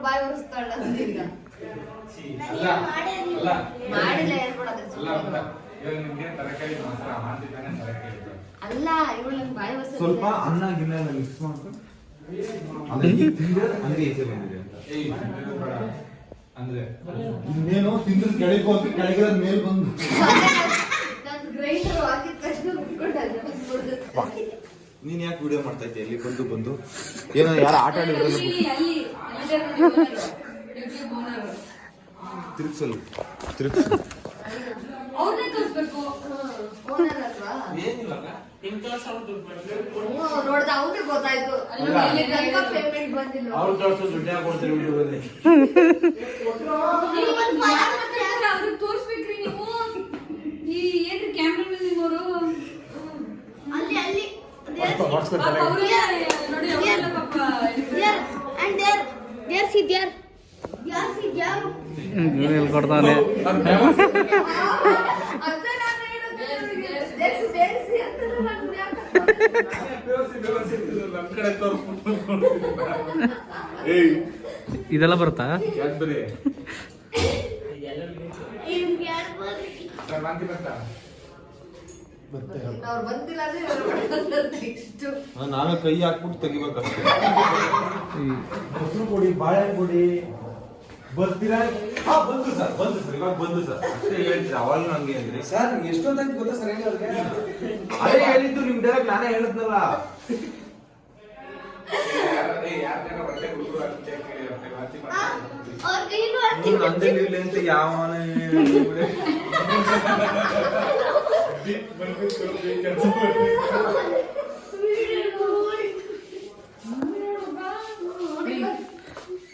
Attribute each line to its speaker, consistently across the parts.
Speaker 1: ಬಾಯಿ ಉರಿಸ್ತಾಳ ಈಗ ಮಾಡಿಲ್ಲ ಅಲ್ಲ ಇವಳು ನಂಗೆ ಬಾಯಿ ಉರಿಸ
Speaker 2: ಸ್ವಲ್ಪ ಅನ್ನ ಗಿನ್ನ ಮಿಕ್ಸ್ ಮಾಡ್ಕೊಂಡು ಹಂಗೆ ಈಚೆ ಬಂದಿದೆ ಅಂದ್ರೆ ಇನ್ನೇನೋ ತಿಂದ್ರೆ ಕೆಳಗೆ ಹೋಗಿ ಕೆಳಗೆ ಮೇಲೆ ಬಂದು
Speaker 1: ನಾನು ಗ್ರೈಂಡರ್ ಹಾಕಿದ ತಕ್ಷಣ ಉಟ್ಕೊಂಡು
Speaker 2: ನೀನ್ ಯಾಕೆ ವಿಡಿಯೋ ಮಾಡ್ತಾ ಇದ್ದೆ ಇಲ್ಲಿ ಬಂದು ಏನೋ ಯಾರು ಆಟ ಆಡಿದ್ರು ತಿರುಗಿಸಲು
Speaker 1: ನೋಡ್ದ ಅವ್ರಿಗೆ ಗೊತ್ತಾಯ್ತು ಪೇಮೆಂಟ್ ಬಂದಿಲ್ಲ
Speaker 3: ಅವ್ರಿಗೆ ತೋರ್ಸ್ಬೇಕ್ರಿ ನೀವು ಈ ಏನ್ರಿ ಕ್ಯಾಮ್ರಾ ಅವರು
Speaker 1: ಅಲ್ಲಿ ಅಲ್ಲಿ
Speaker 4: ಕೊಡ್ತಾನೆ ಇದೆಲ್ಲ ಬರುತ್ತಾ
Speaker 2: ನಾವೇ ಕೈ ಹಾಕ್ಬಿಟ್ಟು ತೆಗಿಬೇಕಷ್ಟೇ ಮೊಸರು ಕೊಡಿ ಬಾಳೆಹಣ್ಣು ಕೊಡಿ ಬರ್ತೀರಾ ಬಂದು ಸರ್ ಇವಾಗ ಬಂದು ಸರ್ ಅಷ್ಟೇ ಹೇಳ್ತೀರಿ ಅವಾಗ ಹಂಗೆ ಅಂದ್ರಿ ಸರ್ ಎಷ್ಟೊತ್ತಾಗಿ ಗೊತ್ತಾ ಸರ್ ಅದೇ ಹೇಳಿದ್ದು ನಿಮ್ ಡೈರೆಕ್ಟ್ ನಾನೇ ಹೇಳಿದ್ನಲ್ಲ ನಂದೇ ನೀವು ಅಂತ ಯಾವ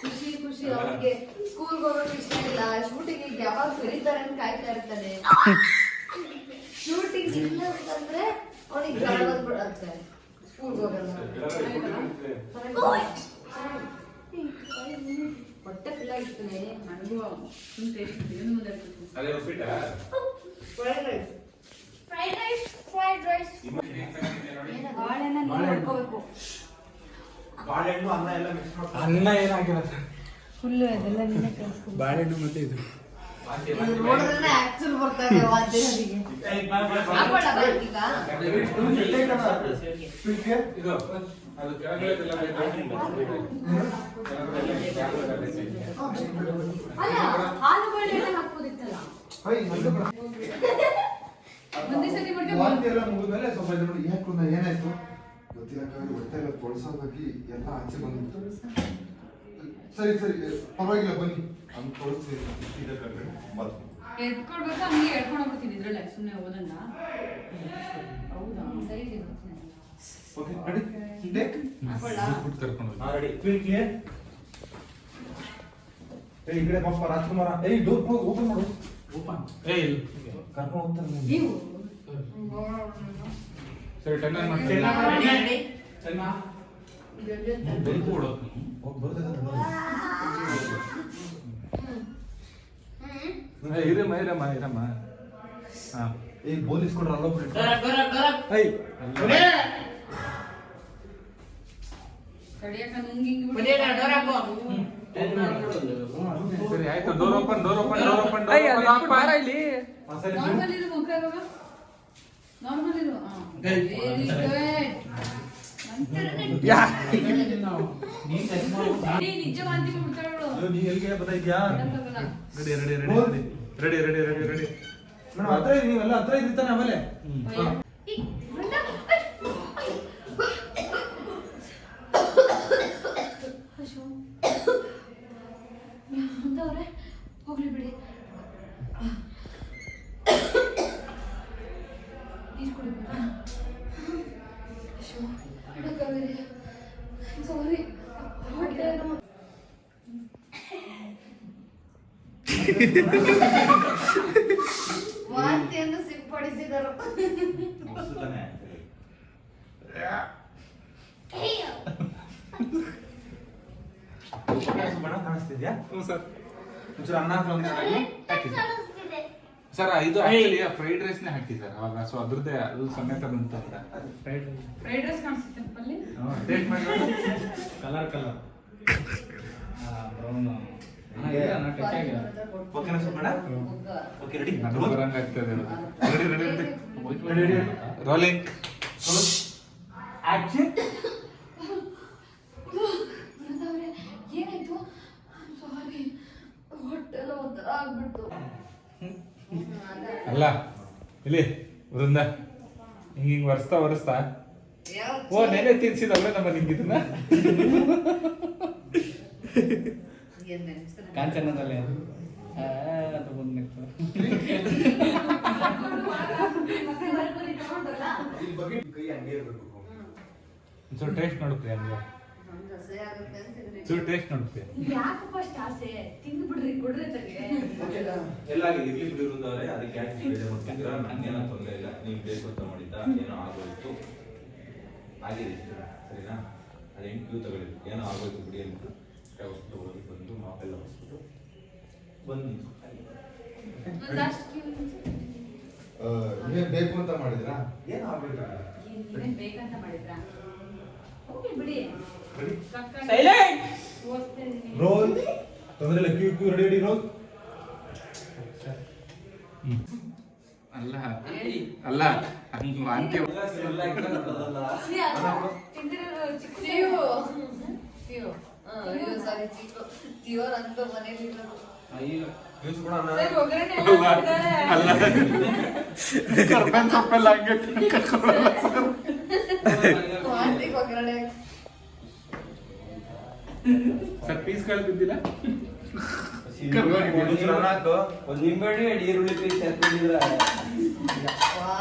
Speaker 1: ಖುಷಿ ಖುಷಿ ಅವ್ರಿಗೆ ಸ್ಕೂಲ್ಗೆ ಹೋಗೋಕೆ ಇಷ್ಟ ಇಲ್ಲ ಶೂಟಿಂಗ್ ಯಾವಾಗ ಕರೀತಾರೆ ಅಂತ ಕಾಯ್ತಾ ಇರ್ತಾನೆ ಶೂಟಿಂಗ್ ಇಲ್ಲ ಅಂತಂದ್ರೆ ಅವನಿಗೆ ಜ್ವರ ಬಂದ್ಬಿಡುತ್ತೆ ಸ್ಕೂಲ್ಗೆ ಹೋಗಲ್ಲ ಹೊಟ್ಟೆ ಫುಲ್ ಆಗಿರ್ತಾನೆ
Speaker 3: ನನಗೂ
Speaker 2: ಬಾಳೆಹಣ್ಣು ಅನ್ನ ಎಲ್ಲ ಮಿಕ್ಸ್ ಮಾಡ್ತಾರೆ
Speaker 5: ಅನ್ನ ಏನಾಗಿಲ್ಲ
Speaker 3: ಫುಲ್ ಅದೆಲ್ಲ ನೀನೇ ಕಲಿಸ್ಕೊಂಡು
Speaker 5: ಬಾಳೆಹಣ್ಣು ಮತ್ತೆ ಇದು
Speaker 1: ನೋಡಿದ್ರೆ ಆಕ್ಚುಲ್ ಬರ್ತಾರೆ ವಾದ್ಯರಿಗೆ
Speaker 3: ಹಾಲುಗಳೆಲ್ಲ ಹಾಕ್ಬೋದಿತ್ತಲ್ಲ ಒಂದೇ ಸತಿ
Speaker 2: ಎಲ್ಲ ಮುಗಿದ್ಮೇಲೆ ಸ್ವಲ್ಪ ನೋಡಿ ಯಾಕೆ ಏನಾಯ್ತು ಗೊತ್ತಿಲ್ಲ ಹೊಟ್ಟೆ ಎಲ್ಲ ತೊಳ್ಸೋದಾಗಿ ಎಲ್ಲ ಆಚೆ ಬಂದ್ಬಿಟ್ಟು ಸರಿ ಪರವಾಗಿಲ್ಲ ಬನ್ನಿ ಹಂಗೆ ತೊಳ್ಸಿ
Speaker 3: ಎದ್ಕೊಡ್ಬೇಕು ಹಂಗೆ ಎಡ್ಕೊಂಡು ಹೋಗ್ಬಿಡ್ತೀನಿ ಇದ್ರಲ್ಲೇ ಸುಮ್ಮನೆ ಓದನ್ನ ಹೌದಾ ಸರಿ
Speaker 2: ಓಕೆ ರೆಡಿ ಈ ಕಡೆ ಪಾಪ ರಾಜ್ಕುಮಾರ ಡೋರ್ ಓಪನ್ ಮಾಡು ಓಪನ್ ಕರ್ಕೊಂಡು ಹೋಗ್ತಾರೆ
Speaker 3: ನೀವು
Speaker 5: ಸರಿ ಟೆನ್ನ ಇರಮ್ಮ
Speaker 2: ಬೋಲಿಸ್ಕೊಂಡ್ರೆ ಅಲ್ಲೋ
Speaker 3: ತಡಿಯಕ ನುಂಗಿಂಗ್
Speaker 5: ಸರಿ ಆಯ್ತು ಡೋರ್ ಓಪನ್
Speaker 4: ಇಲ್ಲಿ
Speaker 3: ನಾರ್ಮಲ್ ಇರು ಮುಖ ಇವಾಗ ನಾರ್ಮಲ್ ಇರು ವೆರಿ ಗುಡ್ ನಿಜ ವಾಂತಿ ಮಾಡ್ತಾಳು
Speaker 2: ನೀ ಎಲ್ಲಿಗೆ ಬದೈದ್ಯಾ ರೆಡಿ ಮೇಡಮ್ ಹತ್ರ ನೀವೆಲ್ಲ ಹತ್ರ ಇರ್ತಾನೆ ಆಮೇಲೆ
Speaker 1: ಹೋಗ್ಲಿ ಬಿಡಿ ಸಾರಿ ವಾಂತಿಯನ್ನು ಸಿಂಪಡಿಸಿದರು
Speaker 2: ಕಾಣಿಸ್ತಿದ್ಯಾ
Speaker 5: ಸರ್
Speaker 2: ಒಂಚೂರು ಅನ್ನ ಹಾಕಿ
Speaker 5: ಸರ್ ಇದು ಆಕ್ಚುಲಿ ಫ್ರೈಡ್ ರೈಸ್ ನೇ ಹಾಕಿ ಸರ್ ಅವಾಗ ಸೊ ಅದ್ರದ್ದೇ ಅದು ಸಮೇತ ಬಂತು
Speaker 3: ಫ್ರೈಡ್ ರೈಸ್ ಕಾಣಿಸುತ್ತೆ ಅಲ್ಲಿ
Speaker 5: ಟೇಸ್ಟ್ ಮಾಡಿ
Speaker 2: ಕಲರ್ ಓಕೆನಾ ಸುಮ್ಮನೆ ಓಕೆ ರೆಡಿ
Speaker 5: ಅದು ಬರಂಗಾಗ್ತದೆ ರೆಡಿ ರೋಲಿಂಗ್
Speaker 2: ಆಕ್ಷನ್
Speaker 1: ಏನಾಯ್ತು ಸಾರಿ ಹೊಟ್ಟೆಲ್ಲ ಒಂಥರ ಆಗ್ಬಿಡ್ತು
Speaker 5: ಅಲ್ಲ ಇಲ್ಲಿ ವೃಂದ ಹಿಂಗ್ ಒರೆಸ್ತಾ ಓ ನೆನೆ ತಿನ್ಸಿದಲ್ವೇ ನಮ್ಮ ನಿಂಗಿದನ್ನ
Speaker 4: ಕಾಂಚನದಲ್ಲಿ ಅದು ಬಂದ್ಬಿಟ್ಟು
Speaker 2: ಕೈ ಹಂಗೆ ಇರ್ಬೇಕು
Speaker 5: ಒಂಚೂರು ಟೇಸ್ಟ್ ನೋಡುತ್ತೆ ಹಂಗೆ ಚೂರು ಟೇಸ್ಟ್ ನೋಡುತ್ತೆ
Speaker 3: ಯಾಕಪ್ಪ ಅಷ್ಟು ಆಸೆ ತಿಂದ್ಬಿಡ್ರಿ ಕೊಡ್ರಿ ತಗೆ
Speaker 2: ಎಲ್ಲ ಇರ್ಲಿ ಬಿಡಿರುವುದವರೇ ಅದಕ್ಕೆ ಯಾಕೆ ಬೇಜಾರು ಮಾಡ್ತಿದ್ದೀರಾ ನನಗೇನೋ ತೊಂದರೆ ಇಲ್ಲ ನೀವು ಬೇಕು ಅಂತ ಮಾಡಿದ್ದ ಏನೋ ಆಗೋಯ್ತು ಆಗಿದೆ ಸರಿನಾ ಅದೇನು ಕ್ಯೂ ತಗೊಳ್ಳಿದ್ದು ಏನೋ ಆಗೋಯ್ತು ಬಿಡಿ ಅಂದ್ಬಿಟ್ಟು ಹೊಸ್ತು ಹೋಗಿ ಬಂದು ಮಾಪೆಲ್ಲ ಹೊಸ್ಬಿಟ್ಟು ಬಂದು
Speaker 6: ನೀವೇ ಬೇಕು ಅಂತ ಮಾಡಿದ್ರಾ?
Speaker 2: ಏನು ಆಗೋಯ್ತು
Speaker 3: ನೀವೇನ್ ಬೇಕಂತ ಮಾಡಿದ್ರಾ ಹೋಗಿ ಬಿಡಿ
Speaker 6: ರೋಲ್ ತೊಂದ್ರೆ ಇಲ್ಲ, ಕ್ಯೂ ಕ್ಯೂ ರೆಡಿ ರೋಲ್.
Speaker 5: ಅಲ್ಲ ಅಲ್ಲ ಹಂಗ ವಾಂತಿ
Speaker 1: ಅಂತ ಮನೇಲಿ
Speaker 2: ನ್ಯೂಸ್ ಕೊಡೋಣ
Speaker 5: ಅಲ್ಲ ಕರ್ಬೇವಿನ ಸೊಪ್ಪೆಲ್ಲ ಹಂಗೆ ತಿನ್ಕಕ್ಕೋಲ್ಲ ಸರ್.
Speaker 1: ಒಗ್ಗರಣೆ
Speaker 5: ಸರ್ ಪೀಸ್ಗಳು ತಿಂದಿಲ್ಲ
Speaker 2: ಒಂದು ನಿಂಬೆಹಣ್ಣು 2 ಈರುಳ್ಳಿ ಪೀಸ್ ಹಾಕಿದ್ರೆ
Speaker 1: ವಾ